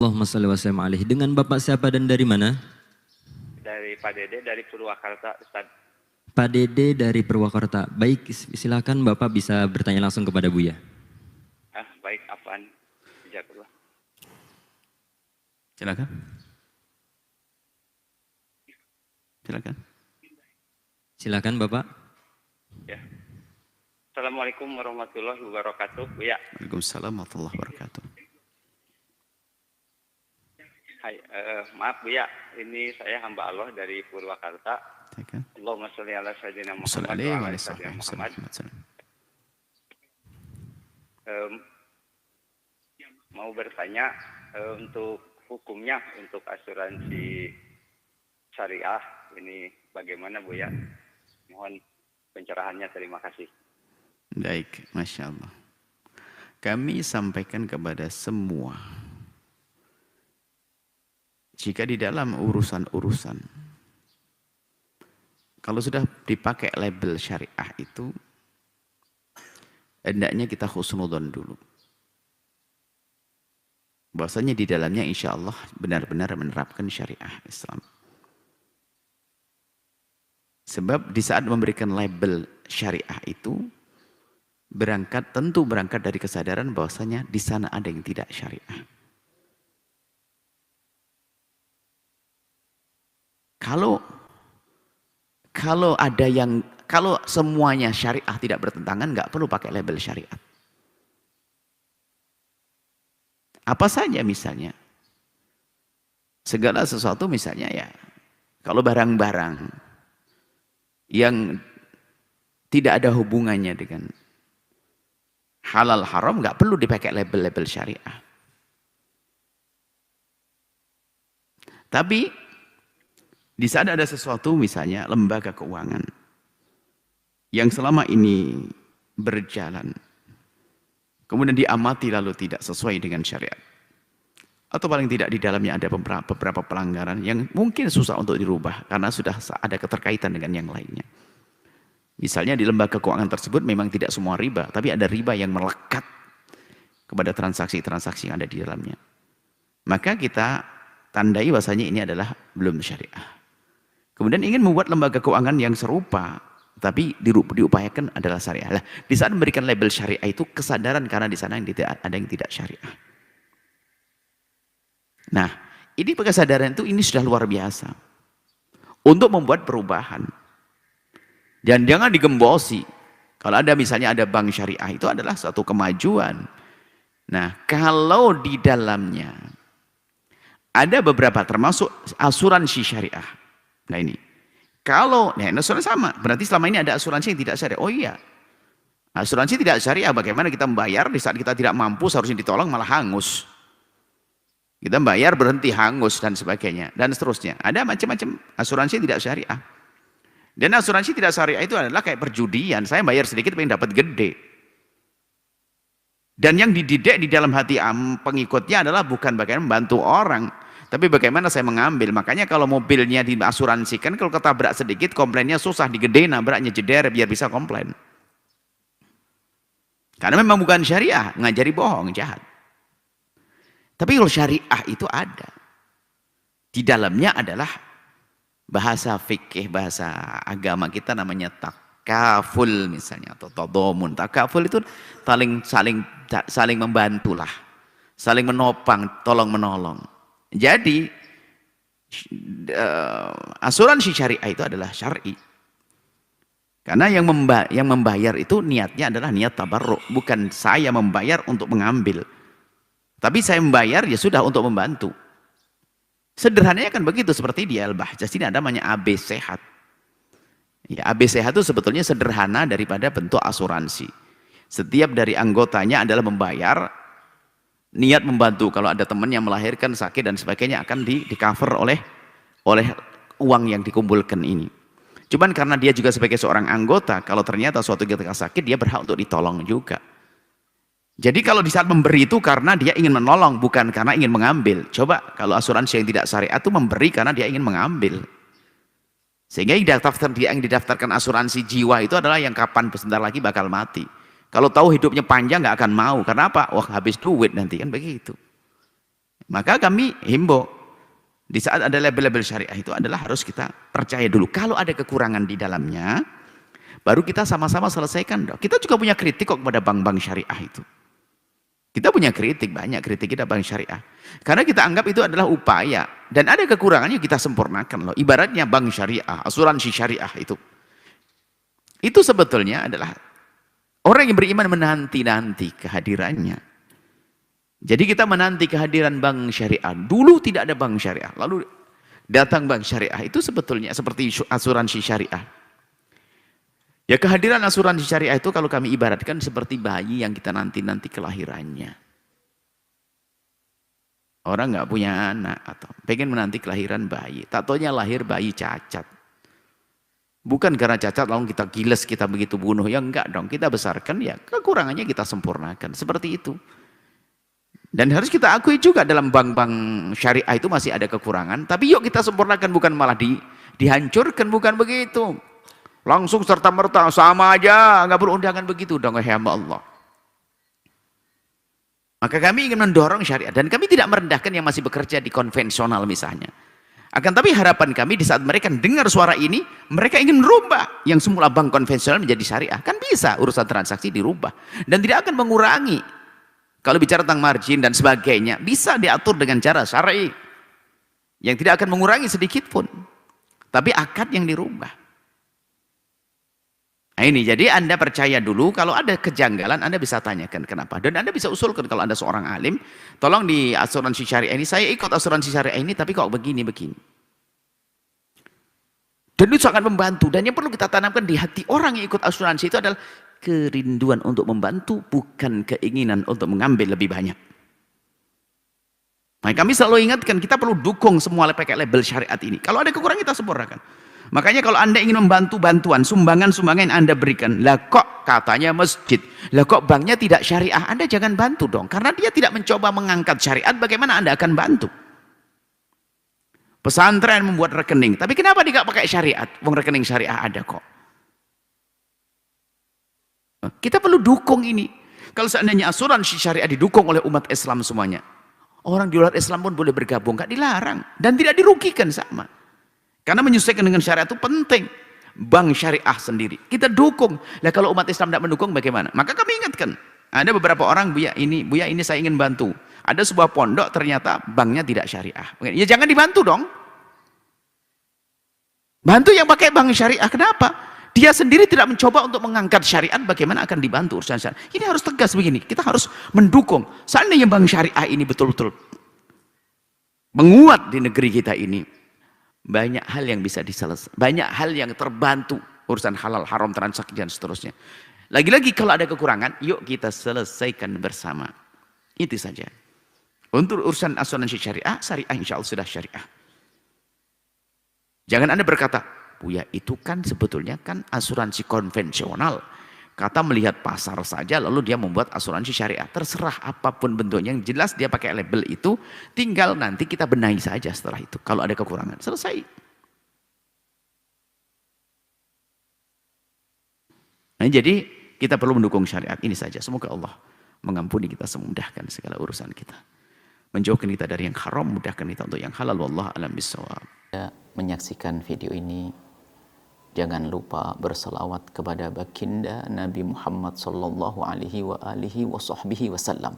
Allahumma shalli wa sallim alaihi. Dengan Bapak siapa dan dari mana? Dari Pak Dede dari Purwakarta, Ustaz. Pak Dede dari Purwakarta. Baik, silakan Bapak bisa bertanya langsung kepada Buya. Baik, apaan? Jazakallah. Silakan. Silakan. Silakan Bapak. Ya. Assalamualaikum warahmatullahi wabarakatuh, Buya. Waalaikumsalam warahmatullahi wabarakatuh. Hai, maaf Buya, ini saya hamba Allah dari Purwakarta. Silakan. Allahumma sholli ala sayyidina Muhammad Muhammad wa ala sayyidina Muhammad. Mau bertanya untuk hukumnya untuk asuransi syariah ini bagaimana Buya? Mohon pencerahannya, terima kasih. Baik, Masya Allah. Kami sampaikan kepada semua, jika di dalam urusan-urusan, kalau sudah dipakai label syariah itu, hendaknya kita husnudon dulu. Bahwasanya di dalamnya insya Allah benar-benar menerapkan syariah Islam. Sebab di saat memberikan label syariah itu, tentu berangkat dari kesadaran bahwasanya di sana ada yang tidak syariah. Kalau semuanya syariah tidak bertentangan, nggak perlu pakai label syariat. Apa saja misalnya, segala sesuatu misalnya ya, kalau barang-barang yang tidak ada hubungannya dengan halal haram, nggak perlu dipakai label-label syariah. Tapi di saat ada sesuatu misalnya lembaga keuangan yang selama ini berjalan, kemudian diamati lalu tidak sesuai dengan syariat, atau paling tidak di dalamnya ada beberapa pelanggaran yang mungkin susah untuk dirubah karena sudah ada keterkaitan dengan yang lainnya. Misalnya di lembaga keuangan tersebut memang tidak semua riba, tapi ada riba yang melekat kepada transaksi-transaksi yang ada di dalamnya. Maka kita tandai bahasanya ini adalah belum syariah. Kemudian ingin membuat lembaga keuangan yang serupa, tapi diupayakan adalah syariah. Nah, di saat memberikan label syariah itu kesadaran karena di sana ada yang tidak syariah. Nah, ini kesadaran itu ini sudah luar biasa untuk membuat perubahan. Dan jangan digembosi. Kalau ada misalnya ada bank syariah itu adalah suatu kemajuan. Nah, kalau di dalamnya ada beberapa termasuk asuransi syariah. Nah ini, kalau asuransi sama, berarti selama ini ada asuransi yang tidak syariah. Oh iya, asuransi tidak syariah. Bagaimana kita membayar di saat kita tidak mampu, seharusnya ditolong malah hangus. Kita bayar berhenti hangus dan sebagainya dan seterusnya. Ada macam-macam asuransi tidak syariah. Dan asuransi tidak syariah itu adalah kayak perjudian. Saya bayar sedikit pengen dapat gede. Dan yang dididik di dalam hati pengikutnya adalah bukan bagaimana membantu orang, tapi bagaimana saya mengambil. Makanya kalau mobilnya diasuransikan, kalau ketabrak sedikit komplainnya susah, digedein nabraknya jeder biar bisa komplain. Karena memang bukan syariah, ngajari bohong, jahat. Tapi kalau syariah itu ada. Di dalamnya adalah bahasa fikih, bahasa agama kita namanya takaful misalnya, atau tadomun. Takaful itu saling membantulah, saling menopang, tolong menolong. Jadi asuransi syariah itu adalah syar'i. Karena yang membayar itu niatnya adalah niat tabarruk, bukan saya membayar untuk mengambil. Tapi saya membayar ya sudah untuk membantu. Sederhananya kan begitu, seperti di Al-Bahjah ini ada namanya AB Sehat. Ya, AB Sehat itu sebetulnya sederhana daripada bentuk asuransi. Setiap dari anggotanya adalah membayar, niat membantu. Kalau ada teman yang melahirkan, sakit dan sebagainya akan di-cover oleh uang yang dikumpulkan ini. Cuman karena dia juga sebagai seorang anggota, kalau ternyata suatu ketika sakit, dia berhak untuk ditolong juga. Jadi kalau di saat memberi itu karena dia ingin menolong, bukan karena ingin mengambil. Coba kalau asuransi yang tidak syariat itu memberi karena dia ingin mengambil. Sehingga yang didaftarkan asuransi jiwa itu adalah yang kapan sebentar lagi bakal mati. Kalau tahu hidupnya panjang nggak akan mau. Karena apa? Wah habis duit nanti kan begitu. Maka kami himbau, di saat ada label-label syariah itu adalah harus kita percaya dulu. Kalau ada kekurangan di dalamnya, baru kita sama-sama selesaikan dong. Kita juga punya kritik kok kepada bank-bank syariah itu. Kita punya kritik, banyak kritik kita bank syariah. Karena kita anggap itu adalah upaya. Dan ada kekurangannya kita sempurnakan loh. Ibaratnya bank syariah, asuransi syariah itu. Itu sebetulnya adalah orang yang beriman menanti-nanti kehadirannya. Jadi kita menanti kehadiran bank syariah. Dulu tidak ada bank syariah. Lalu datang bank syariah. Itu sebetulnya seperti asuransi syariah. Ya kehadiran asuransi syariah itu kalau kami ibaratkan seperti bayi yang kita nanti-nanti kelahirannya. Orang nggak punya anak atau pengen menanti kelahiran bayi. Tak taunya lahir bayi cacat. Bukan karena cacat lalu kita giles, kita begitu bunuh. Ya enggak dong, kita besarkan ya kekurangannya kita sempurnakan. Seperti itu. Dan harus kita akui juga dalam bank-bank syariah itu masih ada kekurangan. Tapi yuk kita sempurnakan, bukan malah dihancurkan, bukan begitu. Langsung serta-merta sama aja, nggak perlu undangan begitu dong, hamba Allah. Maka kami ingin mendorong syariah dan kami tidak merendahkan yang masih bekerja di konvensional misalnya. Akan tapi harapan kami di saat mereka dengar suara ini, mereka ingin merubah yang semula bank konvensional menjadi syariah. Kan bisa urusan transaksi dirubah dan tidak akan mengurangi. Kalau bicara tentang margin dan sebagainya, bisa diatur dengan cara syar'i yang tidak akan mengurangi sedikit pun. Tapi akad yang dirubah. Nah ini, jadi Anda percaya dulu, kalau ada kejanggalan Anda bisa tanyakan kenapa. Dan Anda bisa usulkan kalau Anda seorang alim, tolong di asuransi syariah ini, saya ikut asuransi syariah ini, tapi kok begini-begini. Dan itu sangat membantu. Dan yang perlu kita tanamkan di hati orang yang ikut asuransi itu adalah kerinduan untuk membantu, bukan keinginan untuk mengambil lebih banyak. Nah, kami selalu ingatkan, kita perlu dukung semua pakai label syariat ini. Kalau ada kekurangan kita sempurnakan. Makanya kalau Anda ingin membantu bantuan, sumbangan-sumbangan yang Anda berikan, lah kok katanya masjid, lah kok banknya tidak syariah, Anda jangan bantu dong. Karena dia tidak mencoba mengangkat syariat, bagaimana Anda akan bantu? Pesantren membuat rekening, tapi kenapa dia nggak pakai syariat? Wong rekening syariah ada kok. Kita perlu dukung ini. Kalau seandainya asuransi syariah didukung oleh umat Islam semuanya, orang di luar Islam pun boleh bergabung, nggak dilarang. Dan tidak dirugikan sama. Karena menyesuaikan dengan syariat itu penting. Bank syariah sendiri. Kita dukung. Nah kalau umat Islam tidak mendukung bagaimana? Maka kami ingatkan. Ada beberapa orang, Buya ini saya ingin bantu. Ada sebuah pondok ternyata banknya tidak syariah. Ya jangan dibantu dong. Bantu yang pakai bank syariah. Kenapa? Dia sendiri tidak mencoba untuk mengangkat syariat, bagaimana akan dibantu urusan syariat. Ini harus tegas begini. Kita harus mendukung. Seandainya bank syariah ini betul-betul menguat di negeri kita ini, banyak hal yang bisa diselesaikan, banyak hal yang terbantu, urusan halal, haram, transaksi dan seterusnya. Lagi-lagi kalau ada kekurangan, yuk kita selesaikan bersama. Itu saja. Untuk urusan asuransi syariah, insya Allah sudah syariah. Jangan Anda berkata, Buya itu kan sebetulnya kan asuransi konvensional. Kata melihat pasar saja lalu dia membuat asuransi syariah. Terserah apapun bentuknya, yang jelas dia pakai label itu, tinggal nanti kita benahi saja setelah itu. Kalau ada kekurangan, selesai. Nah, jadi kita perlu mendukung syariat ini saja. Semoga Allah mengampuni kita, memudahkan segala urusan kita. Menjauhkan kita dari yang haram, mudahkan kita untuk yang halal. Wallahu a'lam bishawab. Menyaksikan video ini, jangan lupa berselawat kepada baginda Nabi Muhammad sallallahu alaihi wa alihi wa sahbihi wasallam.